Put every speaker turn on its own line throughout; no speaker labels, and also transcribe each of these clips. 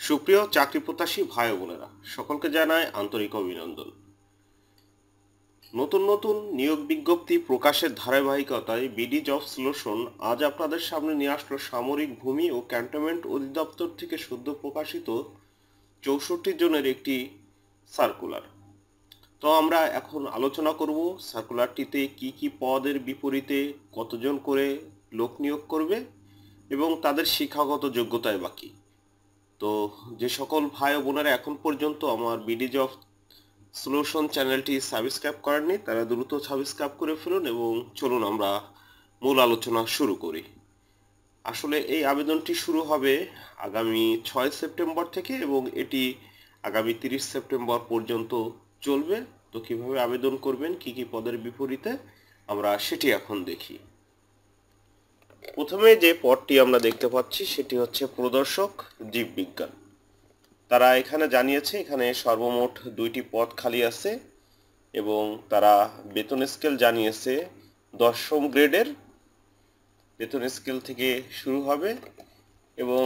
সুপ্রিয় চাকরি প্রত্যাশী ভাই ও বোনেরা, সকলকে জানায় আন্তরিক অভিনন্দন। নতুন নতুন নিয়োগ বিজ্ঞপ্তি প্রকাশের ধারাবাহিকতায় বিডি জব সলিউশন আজ আপনাদের সামনে নিয়ে আসলো সামরিক ভূমি ও ক্যান্টনমেন্ট অধিদপ্তর থেকে সদ্য প্রকাশিত 64 জনের একটি সার্কুলার। তো আমরা এখন আলোচনা করব সার্কুলারটিতে কি কি পদের বিপরীতে কতজন করে লোক নিয়োগ করবে এবং তাদের শিক্ষাগত যোগ্যতায় বাকি। তো যে সকল ভাই ও বোনেরা এখন পর্যন্ত আমার বিডি জব সলিউশন চ্যানেলটি সাবস্ক্রাইব করেননি তারা দ্রুত সাবস্ক্রাইব করে ফেলুন এবং চলুন আমরা মূল আলোচনা শুরু করি। আসলে এই আবেদনটি শুরু হবে আগামী 6 সেপ্টেম্বর থেকে এবং এটি আগামী 30 সেপ্টেম্বর পর্যন্ত চলবে। তো কিভাবে আবেদন করবেন, কি কি পদের বিপরীতে, আমরা সেটি এখন দেখি। প্রথমে যে পদটি আমরা দেখতে পাচ্ছি সেটি হচ্ছে প্রদর্শক জীববিজ্ঞান। তারা এখানে জানিয়েছে এখানে সর্বমোট 2টি পদ খালি আছে এবং তারা বেতন স্কেল জানিয়েছে 10ম গ্রেডের বেতন স্কেল থেকে শুরু হবে এবং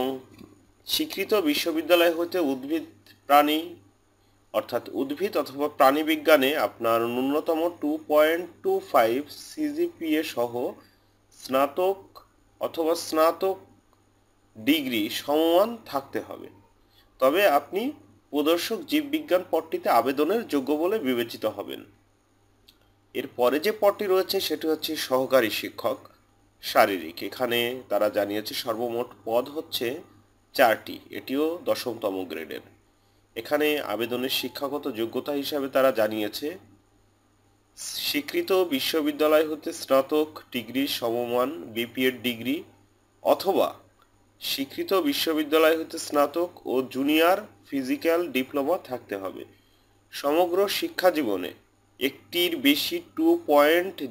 স্বীকৃত বিশ্ববিদ্যালয় হতে উদ্ভিদ প্রাণী অর্থাৎ উদ্ভিদ অথবা প্রাণী বিজ্ঞানে আপনার ন্যূনতম 2.25 সিজিপিএ সহ স্নাতক অথবা স্নাতক ডিগ্রি সমমান থাকতে হবে, তবে আপনি প্রদর্শক জীববিজ্ঞান পদটিতে আবেদনের যোগ্য বলে বিবেচিত হবেন। এরপরে যে পদটি রয়েছে সেটি হচ্ছে সহকারী শিক্ষক শারীরিক। এখানে তারা জানিয়েছে সর্বমোট পদ হচ্ছে 4টি, এটিও 10তম গ্রেডের। এখানে আবেদনের শিক্ষাগত যোগ্যতা হিসাবে তারা জানিয়েছে স্বীকৃত বিশ্ববিদ্যালয় হতে স্নাতক ডিগ্রি সমমান বিপিএড ডিগ্রি অথবা স্বীকৃত বিশ্ববিদ্যালয় হতে স্নাতক ও জুনিয়র ফিজিক্যাল ডিপ্লোমা থাকতে হবে। সমগ্র শিক্ষা জীবনে একটির বেশি 2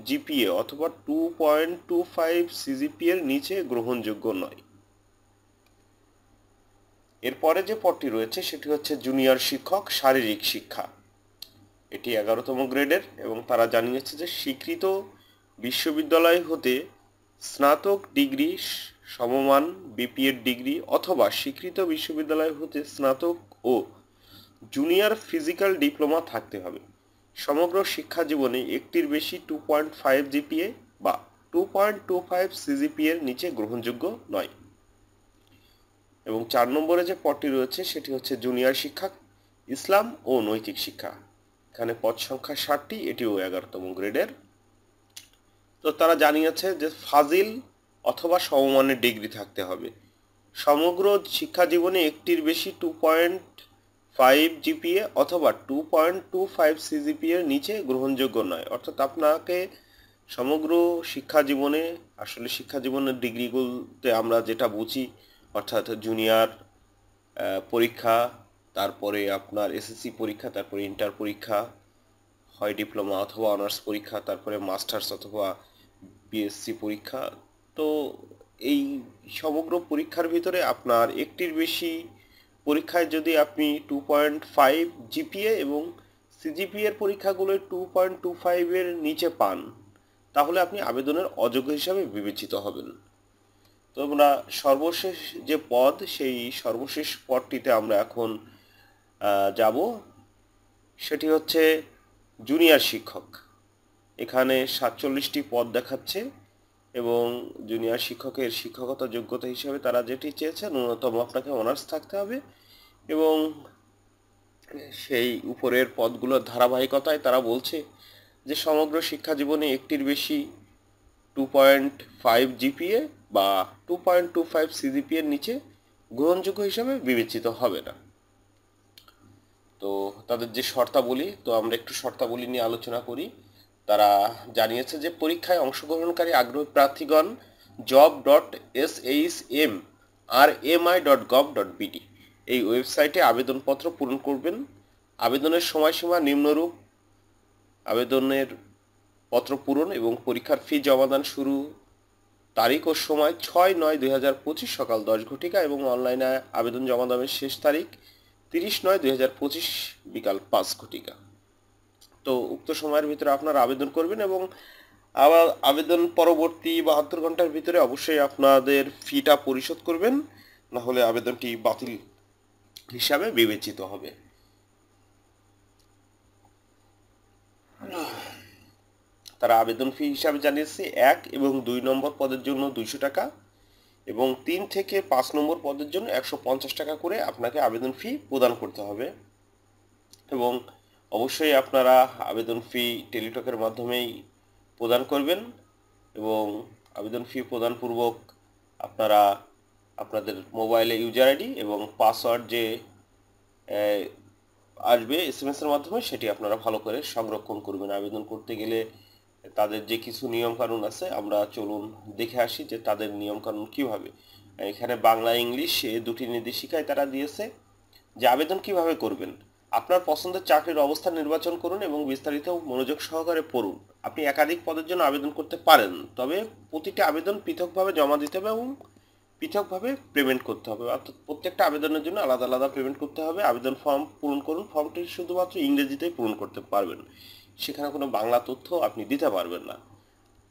জিপিএ অথবা 2.25 সিজিপিএর নিচে গ্রহণযোগ্য নয়। এরপরে যে পদটি রয়েছে সেটি হচ্ছে জুনিয়র শিক্ষক শারীরিক শিক্ষা। এটি 11তম গ্রেডের এবং তারা জানিয়েছে যে স্বীকৃত বিশ্ববিদ্যালয় হতে স্নাতক ডিগ্রি সমমান বিপিএড ডিগ্রি অথবা স্বীকৃত বিশ্ববিদ্যালয় হতে স্নাতক ও জুনিয়র ফিজিক্যাল ডিপ্লোমা থাকতে হবে। সমগ্র শিক্ষা জীবনে একটির বেশি 2.5 জিপিএ বা 2.25 সিজিপিএর নিচে গ্রহণযোগ্য নয়। এবং 4 নম্বরে যে পদটি রয়েছে সেটি হচ্ছে জুনিয়র শিক্ষক ইসলাম ও নৈতিক শিক্ষা। এখানে পদ সংখ্যা 60টি, এটিও 11তম গ্রেডের। তো তারা জানিয়েছে যে ফাজিল অথবা সমমানের ডিগ্রি থাকতে হবে। সমগ্র শিক্ষা জীবনে একটির বেশি 2.5 জিপিএ অথবা 2.25 সিজিপিএর নিচে গ্রহণযোগ্য নয়। অর্থাৎ আপনাকে সমগ্র শিক্ষা জীবনে, আসলে শিক্ষা জীবনের ডিগ্রিগুলোতে আমরা যেটা বুঝি অর্থাৎ জুনিয়র পরীক্ষা, তারপরে আপনার এসএসসি পরীক্ষা, তারপরে ইন্টার পরীক্ষা, হয় ডিপ্লোমা অথবা অনার্স পরীক্ষা, তারপরে মাস্টার্স অথবা বিএসসি পরীক্ষা। তো এই সমগ্র পরীক্ষার ভিতরে আপনার একটির বেশি পরীক্ষায় যদি আপনি 2.5 জিপিএ এবং সিজিপিএর পরীক্ষাগুলোয় 2.25 নিচে পান তাহলে আপনি আবেদনের অযোগ্য হিসাবে বিবেচিত হবেন। তো আমরা সর্বশেষ যে পদ, সেই সর্বশেষ পদটিতে আমরা এখন যাব। সেটি হচ্ছে জুনিয়র শিক্ষক। এখানে 47টি পদ দেখাচ্ছে এবং জুনিয়র শিক্ষকের শিক্ষকতা যোগ্যতা হিসেবে তারা যেটি চেয়েছে ন্যূনতম আপনাকে অনার্স থাকতে হবে এবং সেই উপরের পদগুলোর ধারাবাহিকতায় তারা বলছে যে সমগ্র শিক্ষা জীবনে একটির বেশি 2.5 জিপিএ বা 2.25 সিজিপিএর নিচে গ্রহণযোগ্য হিসাবে বিবেচিত হবে না। তো তাদের যে শর্তাবলী, তো আমরা একটু শর্তাবলী নিয়ে আলোচনা করি। তারা জানিয়েছে যে পরীক্ষায় অংশগ্রহণকারী আগ্রহী প্রার্থীগণ job.shmrmi.gov.bd এই ওয়েবসাইটে আবেদনপত্র পূরণ করবেন। আবেদনের সময়সীমা নিম্নরূপ: আবেদনের পত্র পূরণ এবং পরীক্ষার ফি জমাদান শুরু তারিখ ও সময় 6/9/2025 সকাল 10 ঘটিকা এবং অনলাইনে আবেদন জমাদানের শেষ তারিখ 30/9/2025 বিকাল 5 ঘটিকা। তো উক্ত সময়ের ভিতরে আপনারা আবেদন করবেন এবং আবার আবেদন পরবর্তী 72 ঘন্টার ভিতরে অবশ্যই আপনাদের ফিটা পরিশোধ করবেন, না হলে আবেদনটি বাতিল হিসাবে বিবেচিত হবে। তারা আবেদন ফি হিসাবে জানিয়েছে 1 এবং 2 নম্বর পদের জন্য 200 টাকা এবং 3 থেকে 5 নম্বর পদের জন্য 150 টাকা করে আপনাকে আবেদন ফি প্রদান করতে হবে। এবং অবশ্যই আপনারা আবেদন ফি টেলিটকের মাধ্যমেই প্রদান করবেন এবং আবেদন ফি প্রদানপূর্বক আপনারা আপনাদের মোবাইলে ইউজার আইডি এবং পাসওয়ার্ড যে আসবে SMS এর মাধ্যমে সেটি আপনারা ভালো করে সংরক্ষণ করবেন। আবেদন করতে গেলে তাদের যে কিছু নিয়মকানুন আছে আমরা চলুন দেখে আসি যে তাদের নিয়মকানুন কীভাবে। এখানে বাংলা ইংলিশ দুটি নির্দেশিকায় তারা দিয়েছে যে আবেদন কিভাবে করবেন। আপনার পছন্দের চাকরির অবস্থান নির্বাচন করুন এবং বিস্তারিত মনোযোগ সহকারে পড়ুন। আপনি একাধিক পদের জন্য আবেদন করতে পারেন, তবে প্রতিটি আবেদন পৃথকভাবে জমা দিতে হবে এবং পৃথকভাবে পেমেন্ট করতে হবে। অর্থাৎ প্রত্যেকটা আবেদনের জন্য আলাদা আলাদা পেমেন্ট করতে হবে। আবেদন ফর্ম পূরণ করুন। ফর্মটি শুধুমাত্র ইংরেজিতেই পূরণ করতে পারবেন, সেখানে কোনো বাংলা তথ্য আপনি দিতে পারবেন না।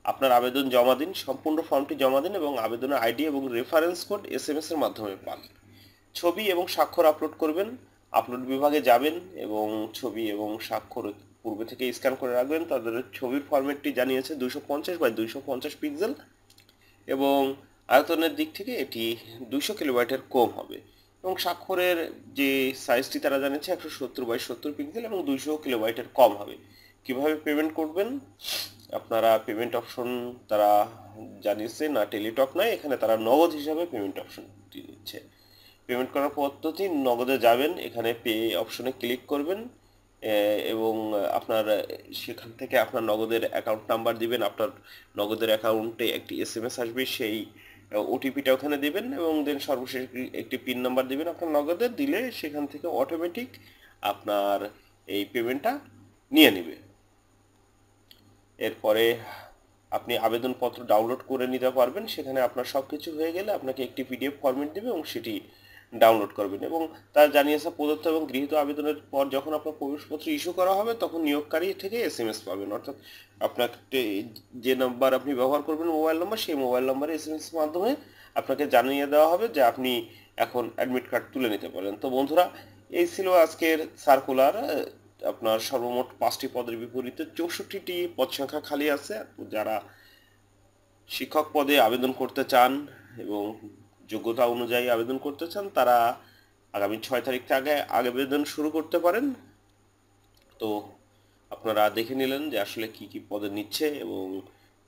আপনার আবেদন জমা দিন, সম্পূর্ণ ফর্মটি জমা দিন এবং আবেদনের আইডি এবং রেফারেন্স কোড SMS এর মাধ্যমে পান। ছবি এবং স্বাক্ষর আপলোড করবেন। আপলোড বিভাগে যাবেন এবং ছবি এবং স্বাক্ষর পূর্বে থেকে স্ক্যান করে রাখবেন। তাদের ছবির ফরম্যাটটি জানিয়েছে 250x250 পিক্সেল এবং আয়তনের দিক থেকে এটি 200 কিলোবাইটের কম হবে এবং স্বাক্ষরের যে সাইজটি তারা জানিয়েছে 170x70 পিক্সেল এবং 200 কিলোবাইটের কম হবে। কিভাবে পেমেন্ট করবেন? আপনারা পেমেন্ট অপশন তারা জানিয়েছে না টেলিটক নয়, এখানে তারা নগদ হিসাবে পেমেন্ট অপশনটি দিচ্ছে। পেমেন্ট করার পদ্ধতি নগদে যাবেন, এখানে পে অপশনে ক্লিক করবেন এবং আপনার সেখান থেকে আপনার নগদের অ্যাকাউন্ট নাম্বার দিবেন। আপনার নগদের অ্যাকাউন্টে একটি SMS আসবে, সেই ওটিপিটা ওখানে দিবেন এবং দেন সর্বশেষ একটি পিন নাম্বার দিবেন আপনার নগদের, দিলে সেখান থেকে অটোমেটিক আপনার এই পেমেন্টটা নিয়ে নেবে। এরপরে আপনি আবেদনপত্র ডাউনলোড করে নিতে পারবেন। সেখানে আপনার সব কিছু হয়ে গেলে আপনাকে একটি PDF ফরম্যাট দেবে এবং সেটি ডাউনলোড করবেন এবং তার জানিয়েছে প্রদত্ত এবং গৃহীত আবেদনের পর যখন আপনার প্রবেশপত্র ইস্যু করা হবে তখন নিয়োগকারী থেকে SMS পাবেন। অর্থাৎ আপনাকে যে নাম্বার আপনি ব্যবহার করবেন মোবাইল নাম্বার, সেই মোবাইল নাম্বারে SMS এর মাধ্যমে আপনাকে জানিয়ে দেওয়া হবে যে আপনি এখন অ্যাডমিট কার্ড তুলে নিতে পারেন। তো বন্ধুরা, এই ছিল আজকের সার্কুলার। আপনার সর্বমোট 5টি পদের বিপরীতে 64টি পদ সংখ্যা খালি আছে। যারা শিক্ষক পদে আবেদন করতে চান এবং যোগ্যতা অনুযায়ী আবেদন করতে চান তারা আগামী 6 তারিখ থেকে আবেদন শুরু করতে পারেন। তো আপনারা দেখে নিলেন যে আসলে কি কি পদে নিচ্ছে এবং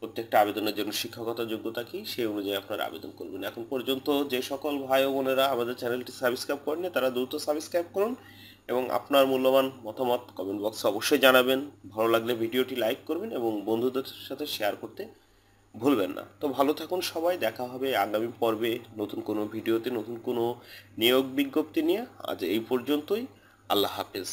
প্রত্যেকটা আবেদনের জন্য শিক্ষকতা যোগ্যতা কি, সেই অনুযায়ী আপনারা আবেদন করবেন। এখন পর্যন্ত যে সকল ভাই ও বোনেরা আমাদের চ্যানেলটি সাবস্ক্রাইব করেননি তারা দ্রুত সাবস্ক্রাইব করুন এবং আপনার মূল্যবান মতামত কমেন্ট বক্সে অবশ্যই জানাবেন। ভালো লাগলে ভিডিওটি লাইক করবেন এবং বন্ধুদের সাথে শেয়ার করতে ভুলবেন না। তো ভালো থাকুন সবাই, দেখা হবে আগামী পর্বে নতুন কোনো ভিডিওতে নতুন কোনো নিয়োগ বিজ্ঞপ্তি নিয়ে। আজ এই পর্যন্তই, আল্লাহ হাফেজ।